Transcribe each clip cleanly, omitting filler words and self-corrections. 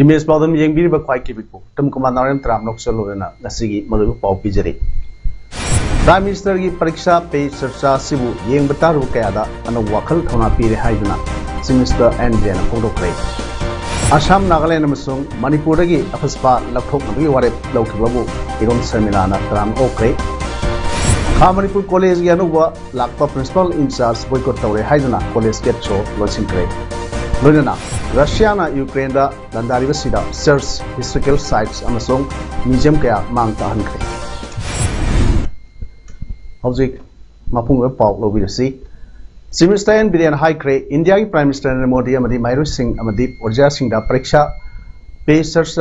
Image PAODAM yengbiri ba khwai kibikpo tam kumanarem tramnok salorena ngasigi malu pau pijari Prime Minister gi pariksha pe charcha sibu yengbataru kayada anu wakhal thona pire haiduna Chief Minister N.J. Kodokre Assam Nagaland amasung Manipur gi afaspa lakhok nagi ware laukhibabu irom seminana tram okre Kha Manipur College gi anuwa lakpa principal in charge boycott tawre haiduna college gate show loinkre Loinana Russia na Ukraine da landariba sida search historical sites amasong museum kaya mang tahankre Hojik mapung we pau lo birasi Chief Minister N Biren Haikre India ki Prime Minister Narendra Modi amadi Mairu Singh amadi Orja Singh da pariksha pe search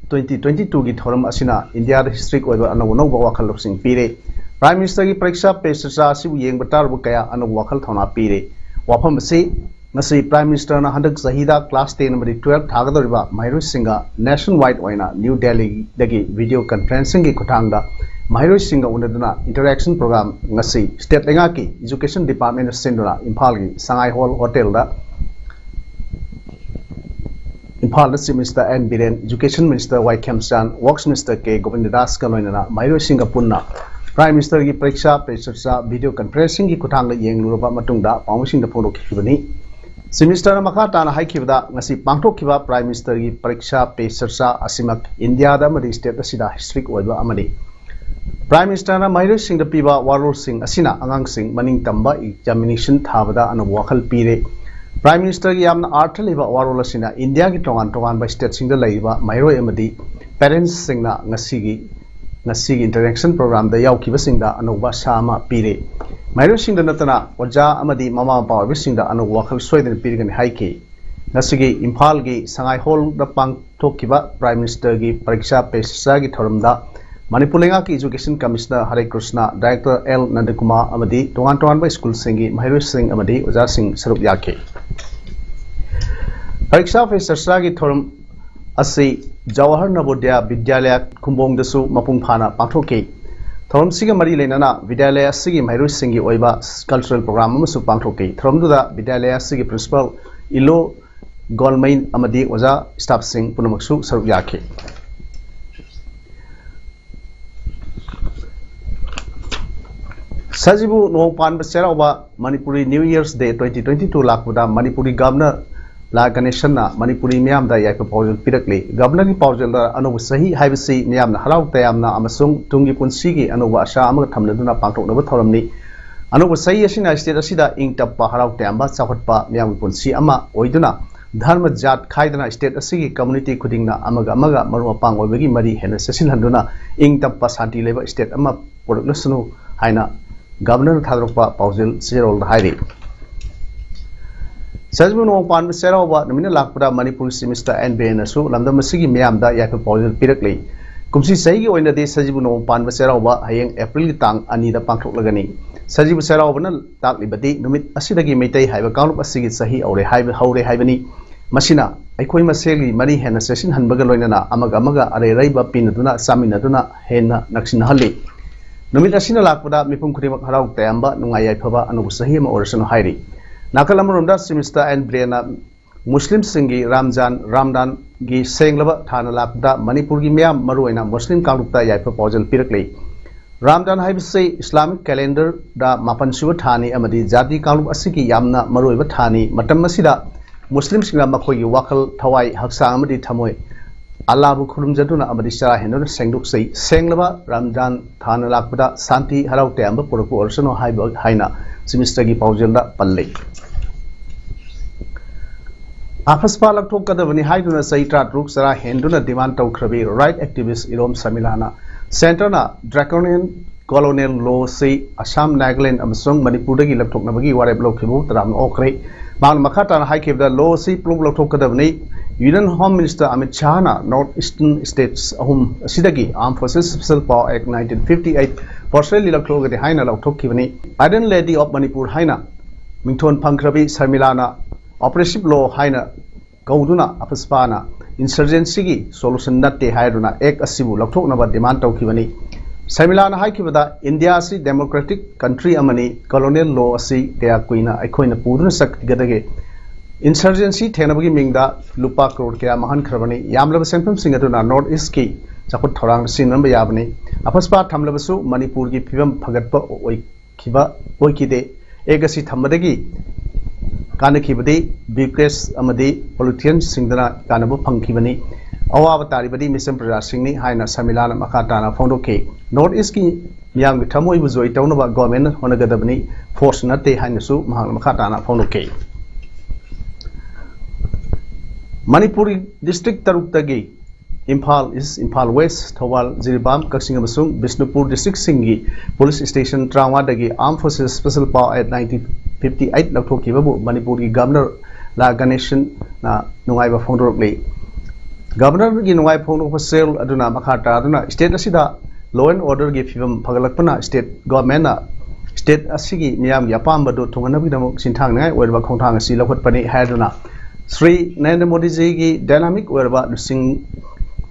2022 gi thoram asina India history ko anaw no ba wakhal sing pire Prime Minister ki pariksha pe search asibu yengbatar bu kaya anaw wakhal thona pire wafam se Nasi Prime Minister na handak sahida class 10 number 12 thagadoriba Mairu Singha nationwide oina New Delhi dagi video conferencing gi khutangda Mairu Singha unaduna interaction program ngasi state lenga ki education department senduna Imphal gi Sangai Hall hotel da Imphal Chief Minister N Biren Education Minister Y Kemsan Works Minister K Govindadas ka loinana Mairu Singha punna Prime Minister gi pariksha pe charcha video conferencing gi khutangda yengluraba matungda pawsing da phone khibani Chief Minister Makata na haikibda ngasi pangthokkiba Prime Minister gi pariksha pe charcha asimak India da madi state asida history oiba amani Prime Minister na Mairu Singh da piba warul sing asina angang sing maning tamba examination thabada anu wakhal pire Prime Minister gi yamna artha leba warul asina India gi tongan ba state sing da laiba Mairu amadi parents sing na ngasi interaction program da yaukiba sing da anu ba sama pire Mairu Singh da natana oja amadi mama papa sing da anu wakhal soiden pirgani haike nasigi Imphal gi Sangai Hall da pangthokkiba Prime Minister gi pariksha pe charcha gi thoramda Manipur lenga ki Education Commissioner Hare Krishna Director L Nandakumar amadi tongan ba school singi Mairu Singh amadi oja sing sarup yake pariksha pe charcha gi thoram asi Jawahar Navodaya Vidyalaya Kumbong dasu mapung phana pangthokke Thoram siga mari lenana Vidyalaya sigi Mairu Singh gi oiba cultural program amasu pangthokke thoromduda Vidyalaya sigi principal Ilo Golmain amadi oja staff sing punamaksu sarup yake Sajibu Nongpan Baserawa Manipuri New Year's Day 2022 lakbuda Manipuri Governor La Ganeshan na Manipuri miyam da yaipa paujal pirakli Governor ki paujal da anubu sahi haibasi miyam na halau tayam na amasung tungi punsi ki anubu asha amaga thamladuna pangthoknaba thoramni anubu sahi asina state asida ing tappa halau tayamba chawhatpa miyam ki punsi ama oiduna dharma jat khaidana state asigi community khudingna amaga maru apang oibagi mari hena sesilhanduna ing tappa santi leba state ama poroklasunu haina Governor thadrokpa paujal zerol da hairi Sajibu Nongpan Baserawa namina lakpada Manipur Chief Minister N Biren asu lamdam asigi miyamda yaipa paujal pirakli kumsi sahi gi oina de Sajibu Nongpan Baserawa hayeng April gi tang 2 da pangthoklagani Sajibu Baserawa na taklibadi numit asidagi meitai haiba kaulup asigi sahi aure haiba haure haibani masina aikoi maseli mari hena sesin hanbaga loinana amaga are raiba pinaduna saminaduna hena naksin halli numit asina lakpada mipum khurimak harau tayamba nungai yaipaba anubu sahi ma orasano hairi Nakalamurumda Chief Minister N Biren Muslim singi Ramadan gi senglaba thana lakda Manipur gi miyam maruina Muslim kanglukta yaipa paujal pirakli Ramadan haibase Islamic calendar da mapan suba thani amadi jati kanglup asigi yamna maruiba thani matam asida Muslim singa makhoi gi wakhal thawai haksang amadi thamoi Allah bu khurumjaduna amadi sara henuna sengduk sei senglaba Ramadan thana lakda santi harau tayamba puraku orsano haina Chief Minister gi paujal da palle Afaspa lakthok kadavani haiduna saitra truk sara henduna demand tawkhrabi right activist Irom Samilana Center na draconian colonial law sei Assam Nagaland amasung Manipur dagi lakthoknabagi warep lokhibu taram okre mang makhata na haikebda law sei plum lakthok kadavani Union Home Minister Amit Shah na Northeastern States ahum asidagi Armed Forces Special Power Act 1958 partially laklogade haina lauthokibani. Iron Lady of Manipur haina Mingthon Pangkrabi Sarmilana Operative Law haina Kauduna Apaspana insurgency gi solution natte haiduna ek asibu lathoknaba demand tawkibani. Sarmilana haikibada India si democratic country amani colonial law asi kaya kuina aikoina puduna saktigadage insurgency thenabagi mingda lupa crore kaya mahan khrabani yamlaba senfam singaduna north east ki chakut thorang sinamba yabani apaspa thamlabasu Manipur gi phibam phagatpa oikiba oikide egasi thamadagi kanakibadi bikres amadi politicians singdana kanabu phangkibani awaba taribadi misam praja singni haina Sarmilana makatana fondoke north east ki miyam gi thamoi bujoi tawnaba government honagadabani force natte hainasu mahang makatana fondoke Manipur district taruktagi Imphal is Imphal West, Thawal, Jiribam, Kaksing amasung Bishnupur district singi police station Trawadagi Armed Forces Special Power at 1958 lakthokibabu Manipur gi governor la Ganeshan na nungaiba phongdorokli. Governor gi nungai phongdok sel aduna makhata aduna state asida law and order gi phibam phagalakpana state government na state asigi miyam gi apambadu thunganabidamuk sinthang ngai oirba khongthang asi lakhotpani haiduna Sri Narendra Modi ji gi dynamic oirba lusing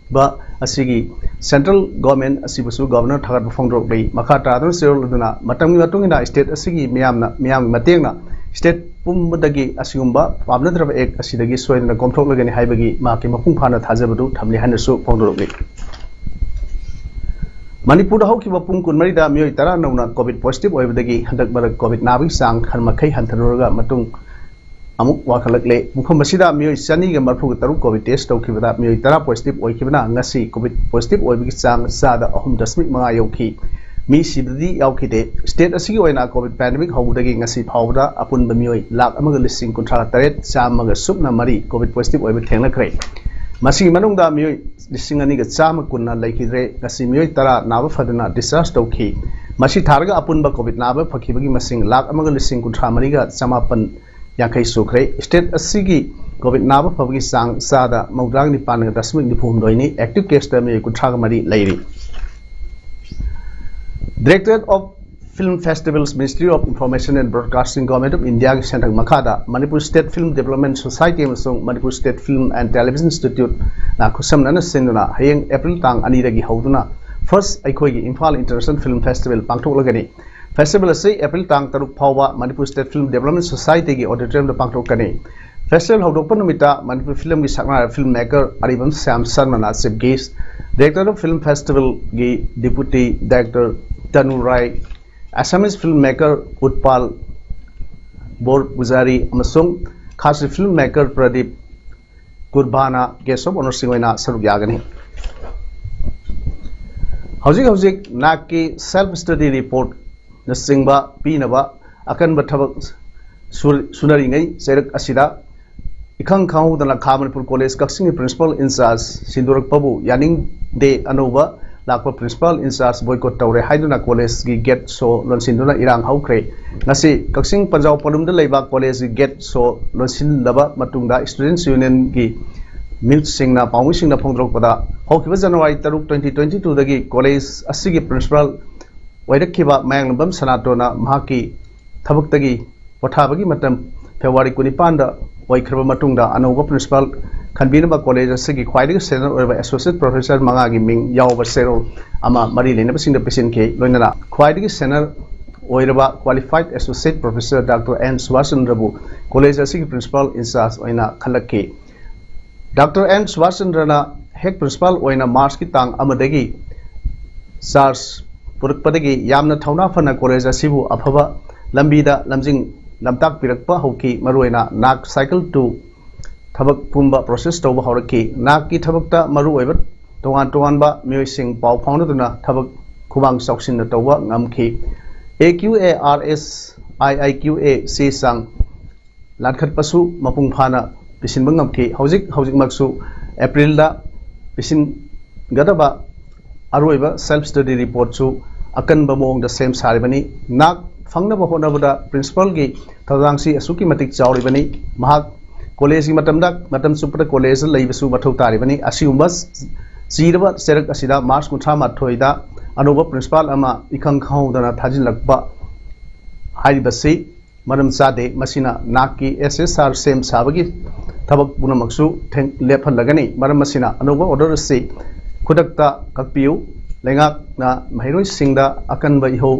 ba asigi central government asibusu governor thagat phongdrok dei makhata adun serol aduna matang matungina state asigi miyam matengna state pumbadagi asigumba pamnadraba ek asidagi soina komthok lagani haibagi maki mapung phana thajabadu thamli hanasu phongdrok dei Manipur da hauki bapung kunmari da miyoi tara nauna covid positive oibadagi handak barak covid nabi sang kharmakhai hanthanoraga matung amuk wakalakle mufam basida miyoi chani ga marfu taru covid test tawkibada miyoi tara positive oikibana ngasi covid positive oibigi chang sada 3.5 yauki mi sibdi yaukide state asigi oina covid pandemic hawdagi ngasi phawda apunba miyoi lakh amaga lising kunthra taret chamaga subna mari covid positive oiba thenglakhre masigi manungda miyoi lising ani ga chama kunna laikidre ngasi miyoi tara naba fadana discharge tawki masi tharga apunba covid naba phakibagi masing lakh amaga lising kunthra mari ga chamapan Yakai Sukre, state asigi COVID Naba Pavgi Sang Sada, Maudang Nipan, Dasmik Nipum Doini, active case term Kutragamari lady. Director of Film Festivals, Ministry of Information and Broadcasting, Government of India, Santa Makada, Manipur State Film Development Society, Manipur State Film and Television Institute, Nakusam Nana Sinduna, Hayang April Tang Anidagi Hauduna, first Aikogi Imphal International Film Festival, Pangtolagani. Festival say April Tang Taruk Pawa Manipur State Film Development Society ki auditorium the Pangtokani. Festival held open Numita Manipur Film ki Sakna filmmaker Aribam Sam Sarmana Sip Gaze, Director of Film Festival ki Deputy Director Tanu Rai, Assamese filmmaker Utpal Bor Guzari Amasung, Khasi filmmaker Pradeep Gurbana Gesob Honor Singoina Saruk Yagani. Howzik Naki self-study report Nasingba Pinaba Akan Batabak Sunaringai Serak Asida Ikang Kau than Manipur College Kaksing Principal Insas Sindurak Pabu Yaning De Anova Lakpa Principal Insas Boycott Taure Haiduna College Get So Lonsinduna Irang Haukre Nasi Kaksing Panjau Palum de Leba College Get So Lonsin Laba Matunda Students Union Gi Milk Singna Pawishing the Pondrok Pada Hokiva January Taruk 2022 the college Asigi Principal Waidakiba Manglambam Sanatona Mahaki Tabutagi Watabagi Matam February Kunipanda Waikraba Matunda Anova Principal Kanbinaba College Asigi Quite Center over Associate Professor Mangagi Ming Yawa Sero Ama Marilyn Neversing the Pisin K Loinana Quite Center Oiraba Qualified Associate Professor Dr. N. Swasan Rabu College Asigi Principal Insas Oina Kalaki Dr. N. Swasandrana Head Principal Oina Marski Tang Amadegi SARS Purukpadagi Yamna Tauna Fana College Asibu Apava Lambida Lamjing Lamtak Pirakpa Hoki Maruena Nak Cycle to Tabak Pumba process to Horaki Naki Tabakta Maru Ever Tongan Toanba Musing Pau Pounduna Tabak Kubang Soxin the Towa Namki AQARS IIQA C Sang Latkat Pasu Mapung Pana Pisin Bangamki Hauzik Maksu April da Pisin Gadaba Arueva self-study report to Akan Bamong the same Saribani, Nak Fangna Bahonabada, Principal Gi, Tazangsi, Asuki Matik Chauribani, Mahak, college की matam super college lay su mathau taribani asiumba chiraba serak asida March 38 da anuba principal ama ikhang khaudana thajilakba haibasi maram sade masina naki SSR sem sabagi thabak punamaksu lephalagani maram masina anuba order se khudakta kakpiu lengak na mahiroi singda akanba iho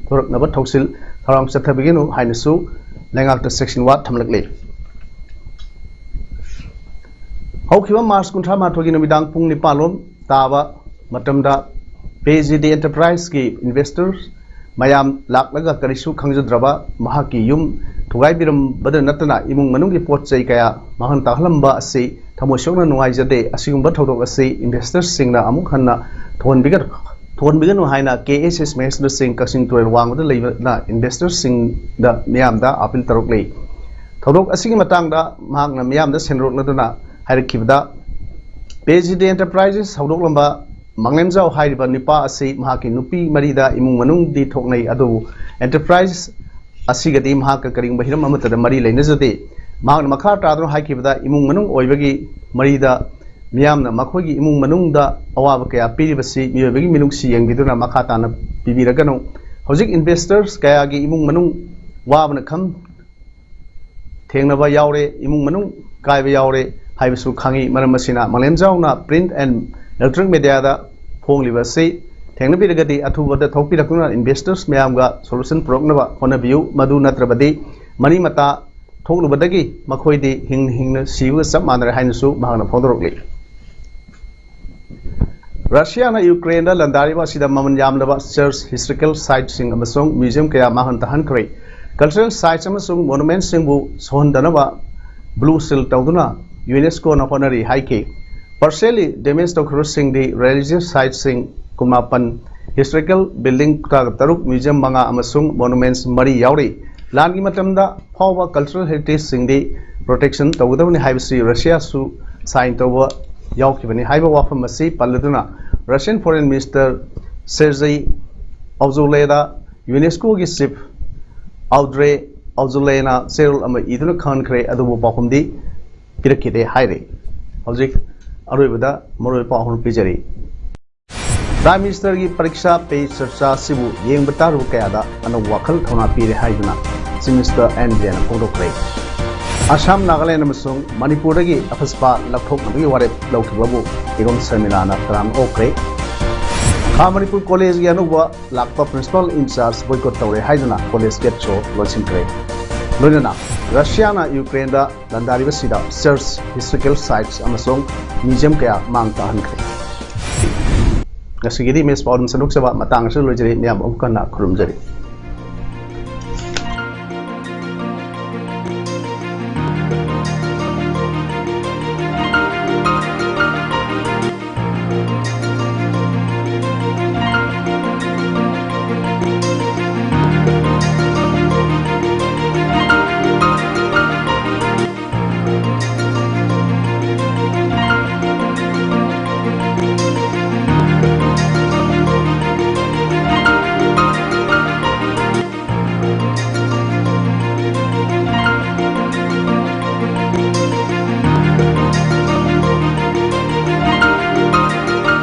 thorak naba thausil tharang sathabiginu hainasu lengak ta section wat thamlakle haukiba March 38 gi numidang pung ni palom taba matamda PAODAM enterprise ki investors mayam laklaga karisu khangjadraba mahaki yum thugai biram badar natana imung manung gi pot chai kaya mahan tahlamba ase thamosokna nungai jade asigumba thodok ase investors singna amuk hanna thon bigan no haina KSS Master sing kasing tuel wangda leibna investors sing da miyam da apil tarok lei thodok asigi matang da mahakna miyam da senrok naduna hairkibda PAODAM enterprises haudok lamba Manglemjau hairiba nipa ase mahaki nupi marida imung manung di thoknai adu enterprise asigadi mahaka karing bahiram amatada mari leinajade mahak makha tadro haikibda imung manung oibagi marida miyamna makhogi imung manung da awaba kaya piribasi miyobagi minungsi yengbiduna makha tana bibiragano hojik investors kaya gi imung manung wabna kham thengnaba yaure imung manung kaiba yaure haibasu khangi maramasina Manglemjau na print and electronic media da phongliba se thengna biragadi athubada thokpirakuna investors mayamga solution proknaba honabiu madu natrabadi mani mata thoklubadagi makhoidi hingna siwa sab manare hainasu mahana phondorokli Russia na Ukraine da landariba sida maman yamlaba church historical sites sing amasong museum kaya mahan tahan kre cultural sites amasong monuments singbu sohondanaba blue seal tawduna UNESCO na honari haike partially damaged to crossing the religious sites sing kumapan historical building taruk museum manga amasung monuments mari yauri langi matamda phawa cultural heritage sing the protection tawdawni haibasi Russia su sign towa yaukibani haiba wafam masi palladuna Russian foreign minister Sergei Auzuleda UNESCO gi chief Audrey Auzulena serul ama iduna khan khre adubu pakhumdi pirakide haire hojik अरुबदा मरोय पाहन पिजरी prime minister की परीक्षा पे चर्चा सिबु येंग बतारु कयादा अन वखल थौना पीरे हाइदुना चीफ मिनिस्टर एनबीएन फोंदोक्रे असम नागालैंड अमसुंग मणिपुर की अफस्पा लखोकनबी वारे लौखिबबु इगोम शर्मिलाना तराम ओक्रे खा मणिपुर कॉलेज की अनुवा लाकपा प्रिंसिपल इंचार्ज बॉयकॉट तौरे हाइदुना कॉलेज गेट शो लोसिंक्रे लोनना रशिया ना यूक्रेन दा लंदारिबसिदा चर्च हिस्टोरिकल साइट्स अमसोंग म्यूजियम कया मांग ताहनख्रे ngasigidi mes paudam sanuk saba matang asu lojeri niam omkana khurumjari